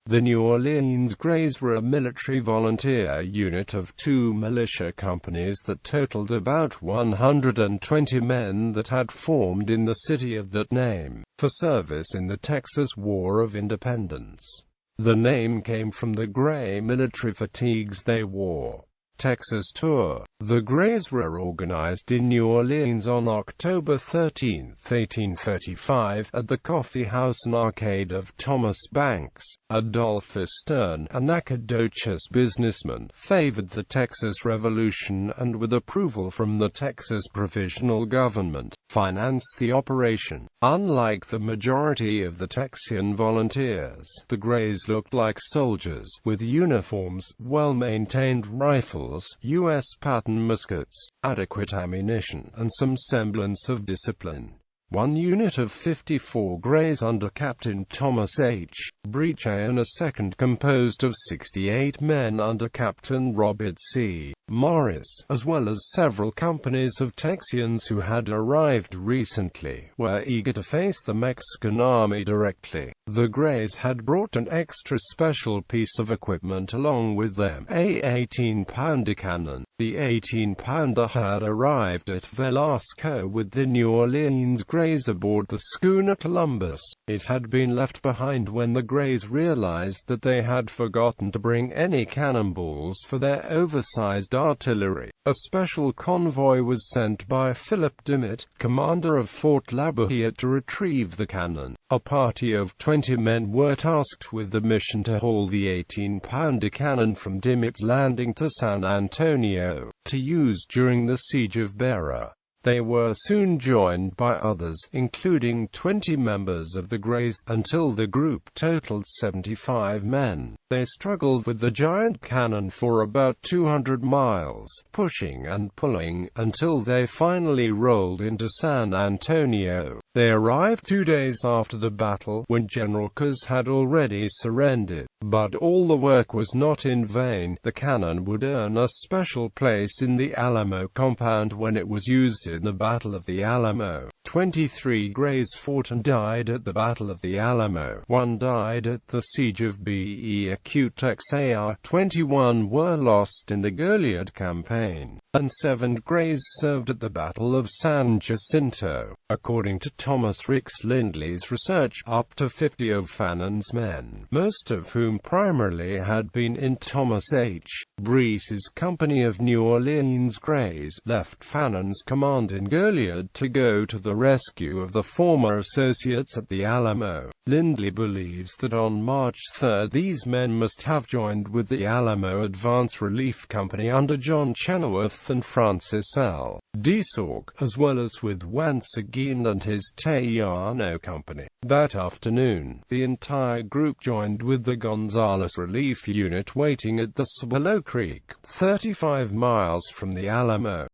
The New Orleans Grays were a military volunteer unit of 2 militia companies that totaled about 120 men that had formed in the city of that name, for service in the Texas War of Independence. The name came from the gray military fatigues they wore. Texas tour. The Grays were organized in New Orleans on October 13, 1835, at the coffee house and arcade of Thomas Banks. Adolphus Stern, a Nacogdoches businessman, favored the Texas Revolution and, with approval from the Texas Provisional Government, financed the operation. Unlike the majority of the Texian volunteers, the Grays looked like soldiers, with uniforms, well-maintained rifles, U.S. pattern muskets, adequate ammunition, and some semblance of discipline. One unit of 54 Grays under Captain Thomas H. Breach and a second composed of 68 men under Captain Robert C. Morris, as well as several companies of Texians who had arrived recently, were eager to face the Mexican army directly. The Grays had brought an extra special piece of equipment along with them, a 18-pounder cannon. The 18-pounder had arrived at Velasco with the New Orleans Grays aboard the schooner Columbus. It had been left behind when the Grays realized that they had forgotten to bring any cannonballs for their oversized artillery. A special convoy was sent by Philip Dimmitt, commander of Fort La Bahia, to retrieve the cannon. A party of 20 men were tasked with the mission to haul the 18-pounder cannon from Dimmitt's landing to San Antonio, to use during the siege of Beira. They were soon joined by others, including 20 members of the Grays, until the group totaled 75 men. They struggled with the giant cannon for about 200 miles, pushing and pulling, until they finally rolled into San Antonio. They arrived 2 days after the battle, when General Cos had already surrendered. But all the work was not in vain. The cannon would earn a special place in the Alamo compound when it was used in the Battle of the Alamo. 23 Grays fought and died at the Battle of the Alamo. 1 died at the Siege of Texas. 21 were lost in the Goliad campaign, and 7 Grays served at the Battle of San Jacinto. According to Thomas Ricks Lindley's research, up to 50 of Fannon's men, most of whom primarily had been in Thomas H. Breese's company of New Orleans Grays, left Fannon's command in Goliad to go to the rescue of the former associates at the Alamo. Lindley believes that on March 3 these men must have joined with the Alamo Advance Relief Company under John Chenoweth and Francis L. Desorg, as well as with Juan Seguin and his Tejano Company. That afternoon, the entire group joined with the Gonzales Relief Unit waiting at the Cibolo Creek, 35 miles from the Alamo.